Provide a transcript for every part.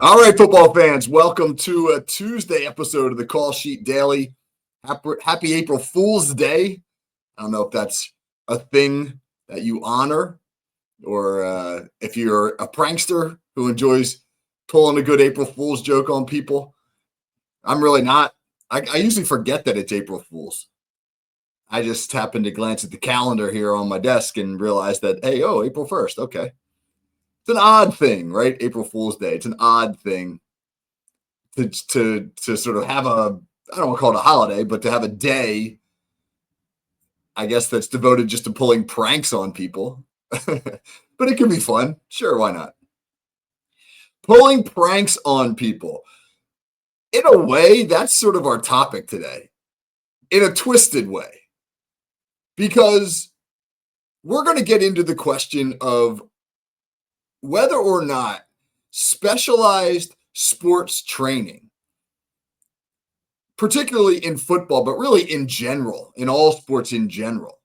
All right, football fans, welcome to a Tuesday episode of the Call Sheet Daily. Happy April Fool's Day. I don't know if that's a thing that you honor or if you're a prankster who enjoys pulling a good April Fool's joke on people. I'm really not. I usually forget that it's April Fool's. I just happened to glance at the calendar here on my desk and realize that, hey, April 1st. Okay. It's an odd thing, right? April Fool's Day. It's an odd thing to sort of have I don't want to call it a holiday, but to have a day, I guess, that's devoted just to pulling pranks on people. But it can be fun. Sure, why not? Pulling pranks on people. In a way, that's sort of our topic today. In a twisted way. Because we're going to get into the question of whether or not specialized sports training, particularly in football, but really in general, in all sports in general,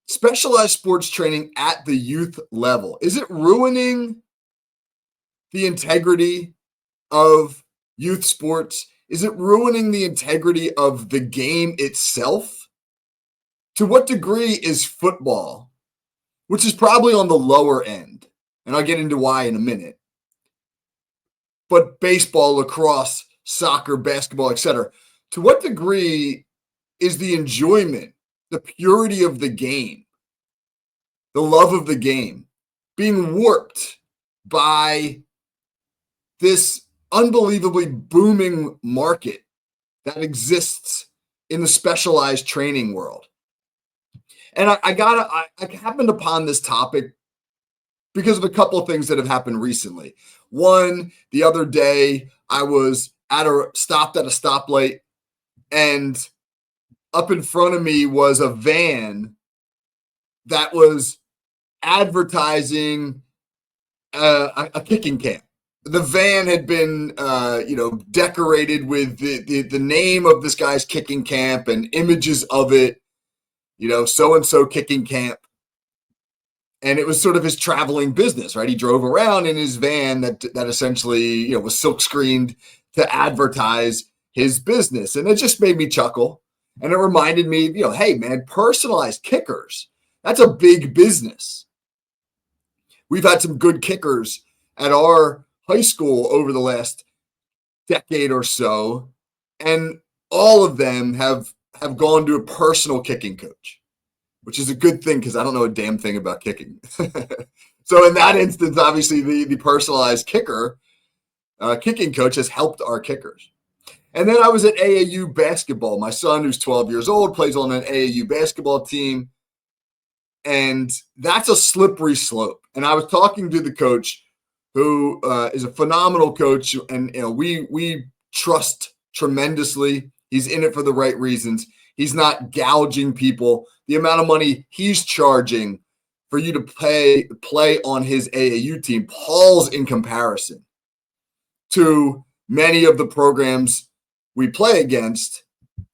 specialized sports training at the youth level, is it ruining the integrity of youth sports? Is it ruining the integrity of the game itself? To what degree is football, which is probably on the lower end, and I'll get into why in a minute, but baseball, lacrosse, soccer, basketball, etc., to what degree is the enjoyment, the purity of the game, the love of the game being warped by this unbelievably booming market that exists in the specialized training world? And I happened upon this topic because of a couple of things that have happened recently. One, the other day, I was stopped at a stoplight, and up in front of me was a van that was advertising a kicking camp. The van had been, decorated with the name of this guy's kicking camp and images of it, so-and-so kicking camp. And it was sort of his traveling business, right? He drove around in his van that essentially, was silk screened to advertise his business. And it just made me chuckle. And it reminded me, hey, man, personalized kickers, that's a big business. We've had some good kickers at our high school over the last decade or so. And all of them have gone to a personal kicking coach, which is a good thing because I don't know a damn thing about kicking. So in that instance, obviously the personalized kicking coach has helped our kickers. And then I was at AAU basketball. My son, who's 12 years old, plays on an AAU basketball team. And that's a slippery slope. And I was talking to the coach, who is a phenomenal coach. And we trust tremendously. He's in it for the right reasons. He's not gouging people. The amount of money he's charging for you to play on his AAU team pales in comparison to many of the programs we play against.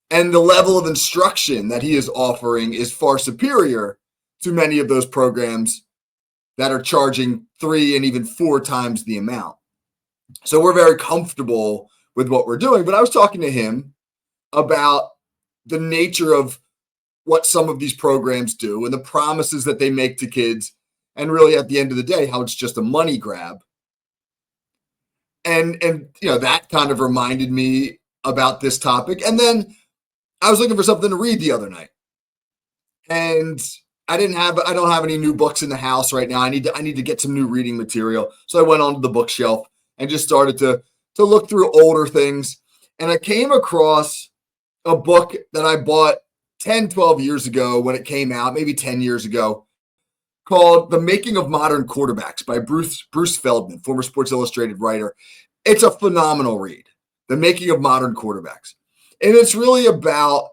And the level of instruction that he is offering is far superior to many of those programs that are charging 3 and even 4 times the amount. So we're very comfortable with what we're doing. But I was talking to him about the nature of what some of these programs do and the promises that they make to kids, and really at the end of the day, how it's just a money grab. And that kind of reminded me about this topic. And then I was looking for something to read the other night, and I don't have any new books in the house right now. I need to get some new reading material. So I went onto the bookshelf and just started to look through older things. And I came across a book that I bought 10, 12 years ago when it came out, maybe 10 years ago, called The Making of Modern Quarterbacks by Bruce Feldman, former Sports Illustrated writer. It's a phenomenal read, The Making of Modern Quarterbacks. And it's really about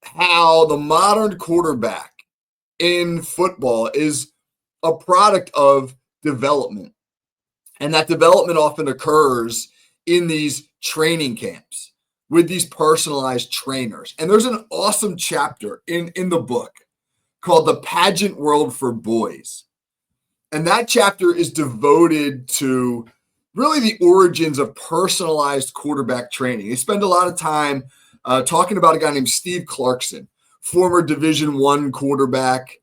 how the modern quarterback in football is a product of development. And that development often occurs in these training camps with these personalized trainers. And there's an awesome chapter in the book called The Pageant World for Boys. And that chapter is devoted to really the origins of personalized quarterback training. They spend a lot of time talking about a guy named Steve Clarkson, former Division I quarterback,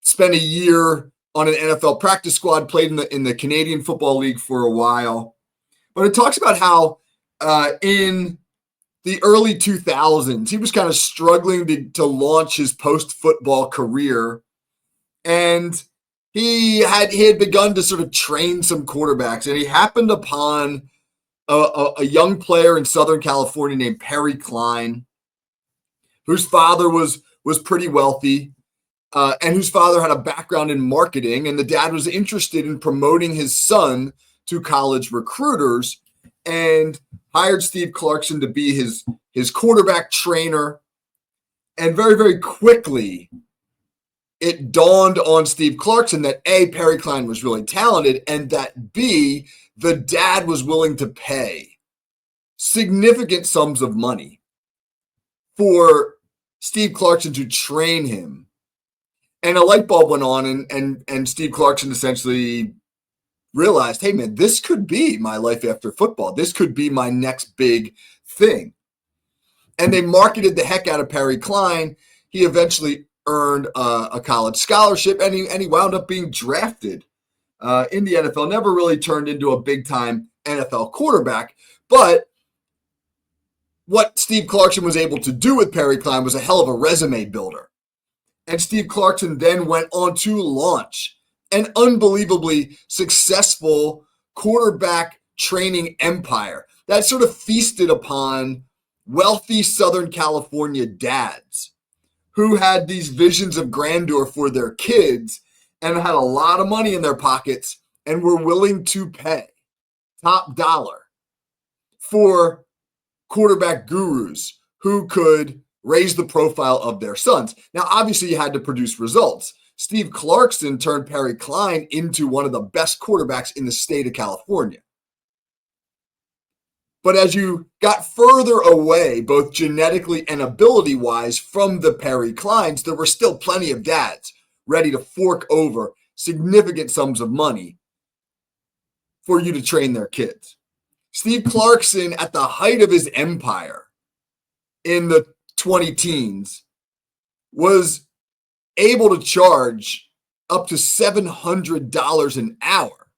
spent a year on an NFL practice squad, played in the Canadian Football League for a while. But it talks about how in the early 2000s, he was kind of struggling to launch his post-football career. And he had begun to sort of train some quarterbacks. And he happened upon a young player in Southern California named Perry Klein, whose father was pretty wealthy. And whose father had a background in marketing, and the dad was interested in promoting his son to college recruiters and hired Steve Clarkson to be his quarterback trainer. And very, very quickly, it dawned on Steve Clarkson that A, Perry Klein was really talented, and that B, the dad was willing to pay significant sums of money for Steve Clarkson to train him. And a light bulb went on, and Steve Clarkson essentially realized, hey, man, this could be my life after football. This could be my next big thing. And they marketed the heck out of Perry Klein. He eventually earned a college scholarship, and he wound up being drafted in the NFL. Never really turned into a big-time NFL quarterback. But what Steve Clarkson was able to do with Perry Klein was a hell of a resume builder. And Steve Clarkson then went on to launch an unbelievably successful quarterback training empire that sort of feasted upon wealthy Southern California dads who had these visions of grandeur for their kids and had a lot of money in their pockets and were willing to pay top dollar for quarterback gurus who could raise the profile of their sons. Now, obviously, you had to produce results. Steve Clarkson turned Perry Klein into one of the best quarterbacks in the state of California. But as you got further away, both genetically and ability-wise, from the Perry Kleins, there were still plenty of dads ready to fork over significant sums of money for you to train their kids. Steve Clarkson, at the height of his empire in the 20 teens, was able to charge up to $700 an hour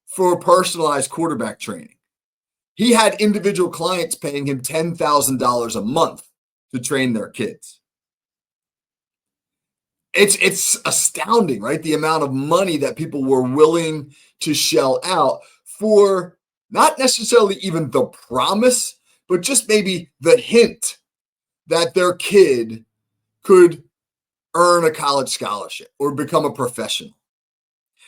for personalized quarterback training. He had individual clients paying him $10,000 a month to train their kids. It's astounding, right? The amount of money that people were willing to shell out for not necessarily even the promise, but just maybe the hint that their kid could earn a college scholarship or become a professional.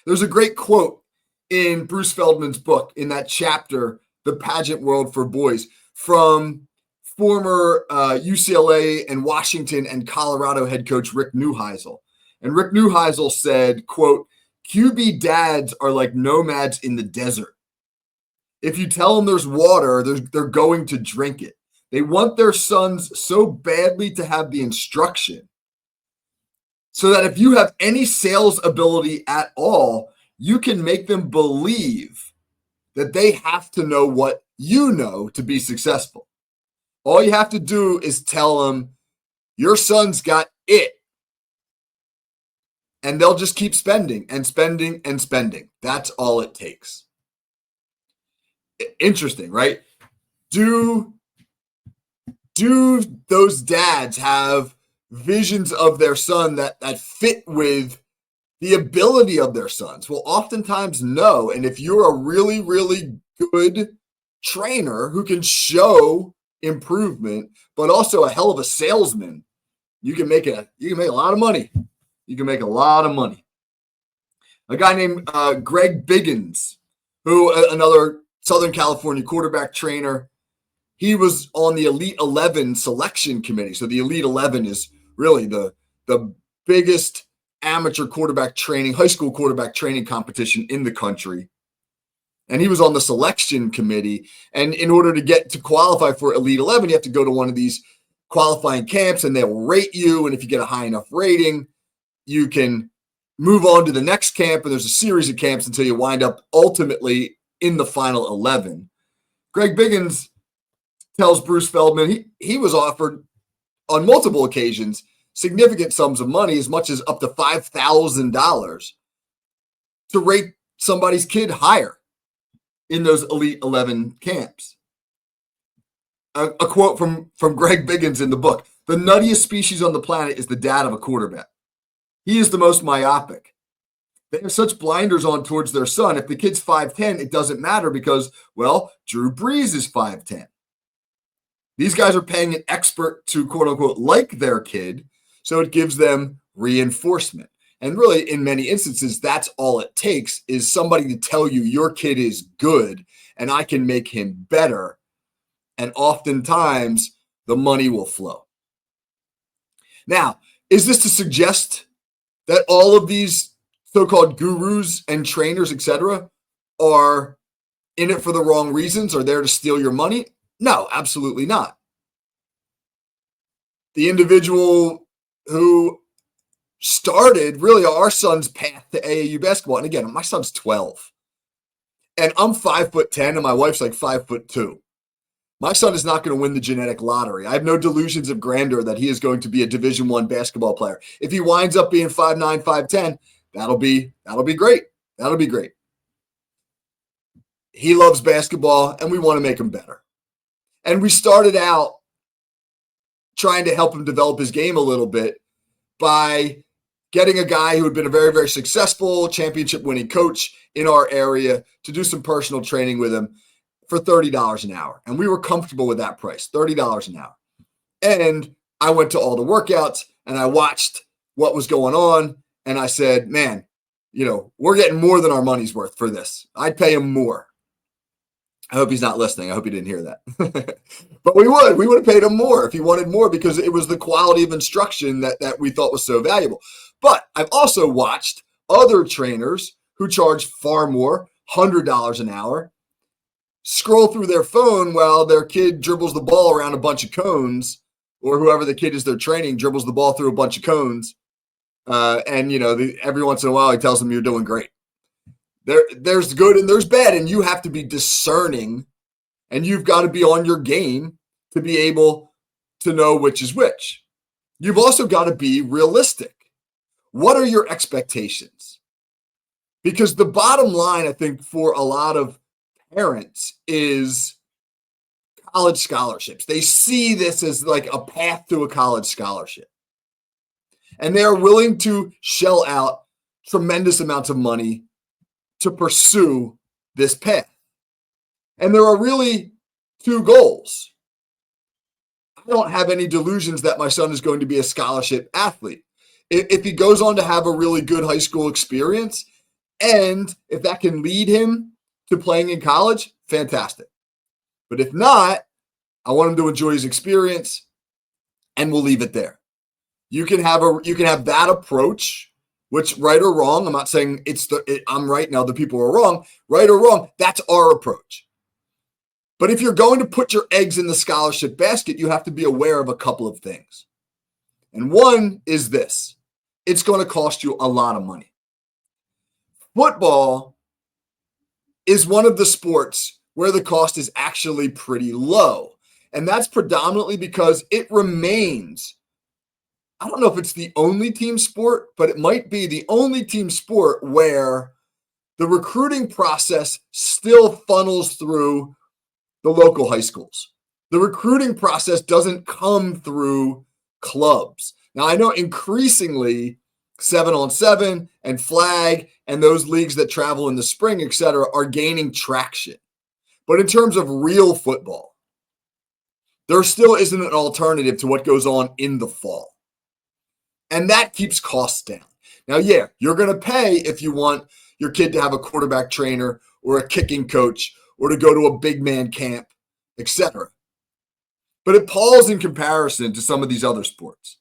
There's a great quote in Bruce Feldman's book, in that chapter, The Pageant World for Boys, from former UCLA and Washington and Colorado head coach Rick Neuheisel. And Rick Neuheisel said, quote, "QB dads are like nomads in the desert. If you tell them there's water, they're going to drink it. They want their sons so badly to have the instruction so that if you have any sales ability at all, you can make them believe that they have to know what you know to be successful. All you have to do is tell them your son's got it. And they'll just keep spending and spending and spending. That's all it takes." Interesting, right? Do those dads have visions of their son that fit with the ability of their sons? Well, oftentimes, no. And if you're a really, really good trainer who can show improvement, but also a hell of a salesman, you can make a lot of money. You can make a lot of money. A guy named Greg Biggins, who another Southern California quarterback trainer, he was on the Elite 11 selection committee. So the Elite 11 is really the biggest amateur quarterback training, high school quarterback training competition in the country. And he was on the selection committee. And in order to qualify for Elite 11, you have to go to one of these qualifying camps, and they'll rate you. And if you get a high enough rating, you can move on to the next camp, and there's a series of camps until you wind up ultimately in the final 11. Greg Biggins tells Bruce Feldman he was offered on multiple occasions significant sums of money, as much as up to $5,000, to rate somebody's kid higher in those Elite 11 camps. A quote from Greg Biggins in the book: "The nuttiest species on the planet is the dad of a quarterback. He is the most myopic. They have such blinders on towards their son. If the kid's 5'10", it doesn't matter because, well, Drew Brees is 5'10". These guys are paying an expert to, quote unquote, like their kid, so it gives them reinforcement. And really, in many instances, that's all it takes, is somebody to tell you your kid is good and I can make him better. And oftentimes, the money will flow." Now, is this to suggest that all of these so-called gurus and trainers, etc., are in it for the wrong reasons, are there to steal your money? No, absolutely not. The individual who started really our son's path to AAU basketball, and again, my son's 12, and I'm 5'10", and my wife's like 5'2". My son is not going to win the genetic lottery. I have no delusions of grandeur that he is going to be a Division I basketball player. If he winds up being 5'9", 5'10", that'll be great. That'll be great. He loves basketball, and we want to make him better. And we started out trying to help him develop his game a little bit by getting a guy who had been a very, very successful championship-winning coach in our area to do some personal training with him for $30 an hour. And we were comfortable with that price, $30 an hour. And I went to all the workouts and I watched what was going on. And I said, man, we're getting more than our money's worth for this. I'd pay him more. I hope he's not listening. I hope he didn't hear that. But we would have paid him more if he wanted more, because it was the quality of instruction that we thought was so valuable. But I've also watched other trainers who charge far more, $100 an hour, scroll through their phone while their kid dribbles the ball around a bunch of cones, or whoever the kid is they're training dribbles the ball through a bunch of cones. And every once in a while he tells them you're doing great. There's good and there's bad, and you have to be discerning, and you've got to be on your game to be able to know which is which. You've also got to be realistic. What are your expectations? Because the bottom line, I think, for a lot of parents is college scholarships. They see this as like a path to a college scholarship. And they are willing to shell out tremendous amounts of money to pursue this path. And there are really two goals. I don't have any delusions that my son is going to be a scholarship athlete. If he goes on to have a really good high school experience, and if that can lead him to playing in college, fantastic. But if not, I want him to enjoy his experience, and we'll leave it there. You can have that approach, which, right or wrong, I'm not saying I'm right now, the people are wrong. Right or wrong, that's our approach. But if you're going to put your eggs in the scholarship basket, you have to be aware of a couple of things. And one is this: it's going to cost you a lot of money. Football is one of the sports where the cost is actually pretty low. And that's predominantly because it remains, I don't know if it's the only team sport, but it might be the only team sport where the recruiting process still funnels through the local high schools. The recruiting process doesn't come through clubs. Now, I know increasingly 7-on-7 and flag and those leagues that travel in the spring, et cetera, are gaining traction. But in terms of real football, there still isn't an alternative to what goes on in the fall. And that keeps costs down. Now, yeah, you're going to pay if you want your kid to have a quarterback trainer or a kicking coach or to go to a big man camp, etc. But it palls in comparison to some of these other sports.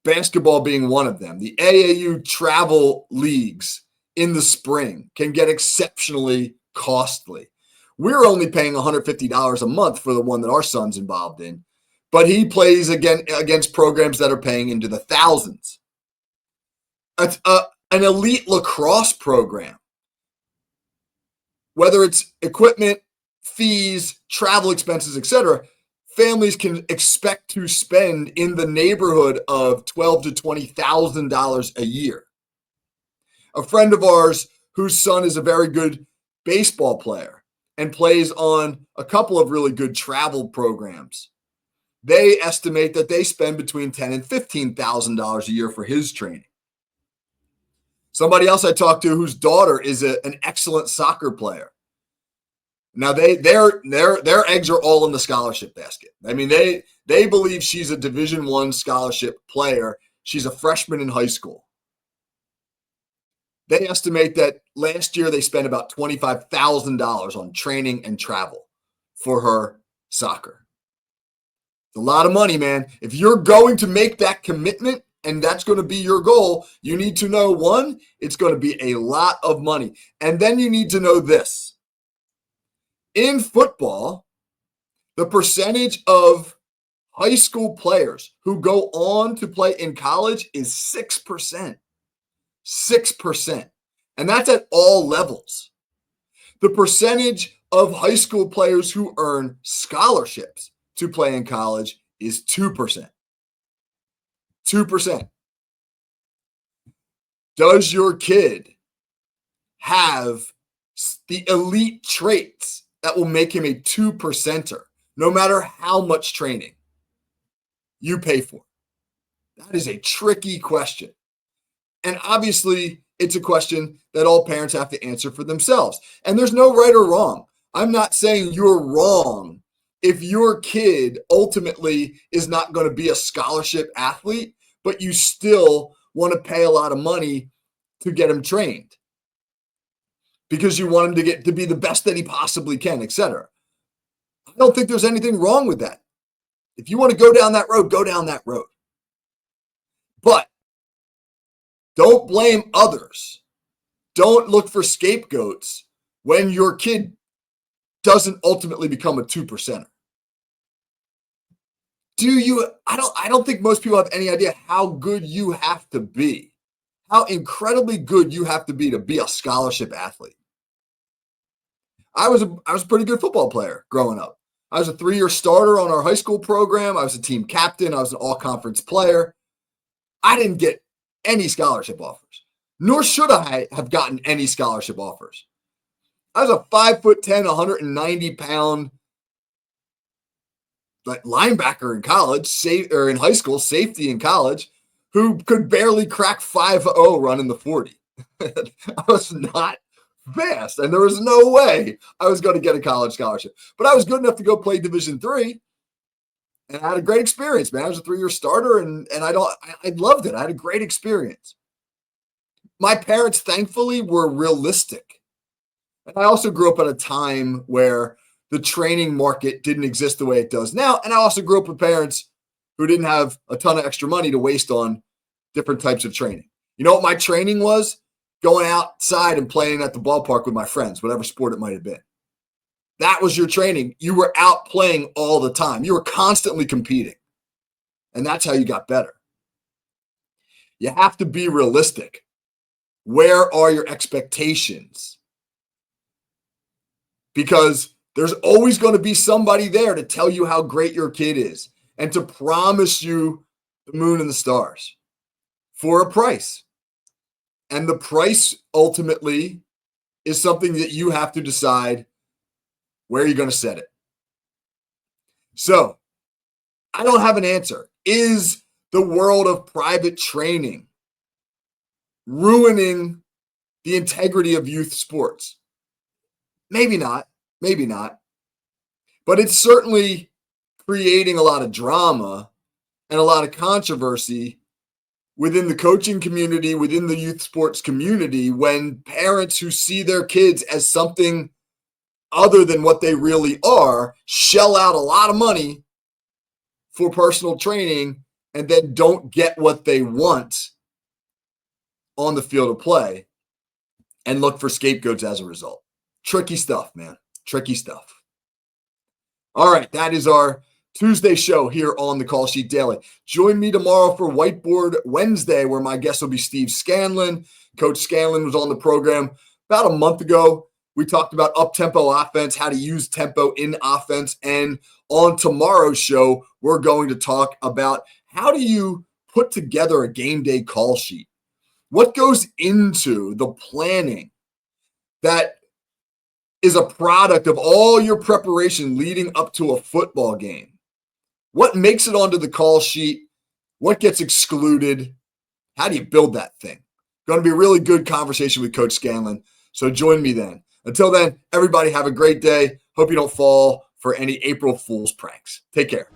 Basketball being one of them. The AAU travel leagues in the spring can get exceptionally costly. We're only paying $150 a month for the one that our son's involved in, but he plays against programs that are paying into the thousands. an elite lacrosse program, whether it's equipment, fees, travel expenses, etc., families can expect to spend in the neighborhood of $12,000 to $20,000 a year. A friend of ours whose son is a very good baseball player and plays on a couple of really good travel programs. They estimate that they spend between $10,000 and $15,000 a year for his training. Somebody else I talked to whose daughter is an excellent soccer player. Now their eggs are all in the scholarship basket. I mean, they believe she's a Division I scholarship player. She's a freshman in high school. They estimate that last year they spent about $25,000 on training and travel for her soccer. It's a lot of money, man. If you're going to make that commitment and that's going to be your goal, you need to know, one, it's going to be a lot of money. And then you need to know this. In football, the percentage of high school players who go on to play in college is 6%. 6%. And that's at all levels. The percentage of high school players who earn scholarships to play in college is 2%. 2%. Does your kid have the elite traits that will make him a 2%er, no matter how much training you pay for? That is a tricky question. And obviously, it's a question that all parents have to answer for themselves. And there's no right or wrong. I'm not saying you're wrong if your kid ultimately is not going to be a scholarship athlete, but you still want to pay a lot of money to get him trained because you want him to get to be the best that he possibly can, etc. I don't think there's anything wrong with that. If you want to go down that road, go down that road. But don't blame others. Don't look for scapegoats when your kid doesn't ultimately become a 2%er. I don't think most people have any idea how good you have to be, how incredibly good you have to be a scholarship athlete. I was a pretty good football player growing up. I was a 3-year starter on our high school program. I was a team captain. I was an all-conference player. I didn't get any scholarship offers, nor should I have gotten any scholarship offers. I was a 5'10", 190-pound linebacker in college, or in high school, safety in college, who could barely crack 5.0 running the 40. I was not fast, and there was no way I was going to get a college scholarship. But I was good enough to go play Division III, and I had a great experience, man. I was a 3-year starter, and I loved it. I had a great experience. My parents, thankfully, were realistic. And I also grew up at a time where the training market didn't exist the way it does now. And I also grew up with parents who didn't have a ton of extra money to waste on different types of training. You know what my training was? Going outside and playing at the ballpark with my friends, whatever sport it might have been. That was your training. You were out playing all the time. You were constantly competing. And that's how you got better. You have to be realistic. Where are your expectations? Because there's always going to be somebody there to tell you how great your kid is and to promise you the moon and the stars for a price. And the price ultimately is something that you have to decide where you're going to set it. So I don't have an answer. Is the world of private training ruining the integrity of youth sports? Maybe not. Maybe not. But it's certainly creating a lot of drama and a lot of controversy within the coaching community, within the youth sports community, when parents who see their kids as something other than what they really are shell out a lot of money for personal training and then don't get what they want on the field of play and look for scapegoats as a result. Tricky stuff, man. Tricky stuff. All right, that is our Tuesday show here on the Call Sheet Daily. Join me tomorrow for Whiteboard Wednesday, where my guest will be Steve Scanlon. Coach Scanlon was on the program about a month ago. We talked about up-tempo offense, how to use tempo in offense. And on tomorrow's show, we're going to talk about how do you put together a game day call sheet? What goes into the planning that is a product of all your preparation leading up to a football game? What makes it onto the call sheet? What gets excluded? How do you build that thing? Going to be a really good conversation with Coach Scanlon. So join me then. Until then, everybody have a great day. Hope you don't fall for any April Fool's pranks. Take care.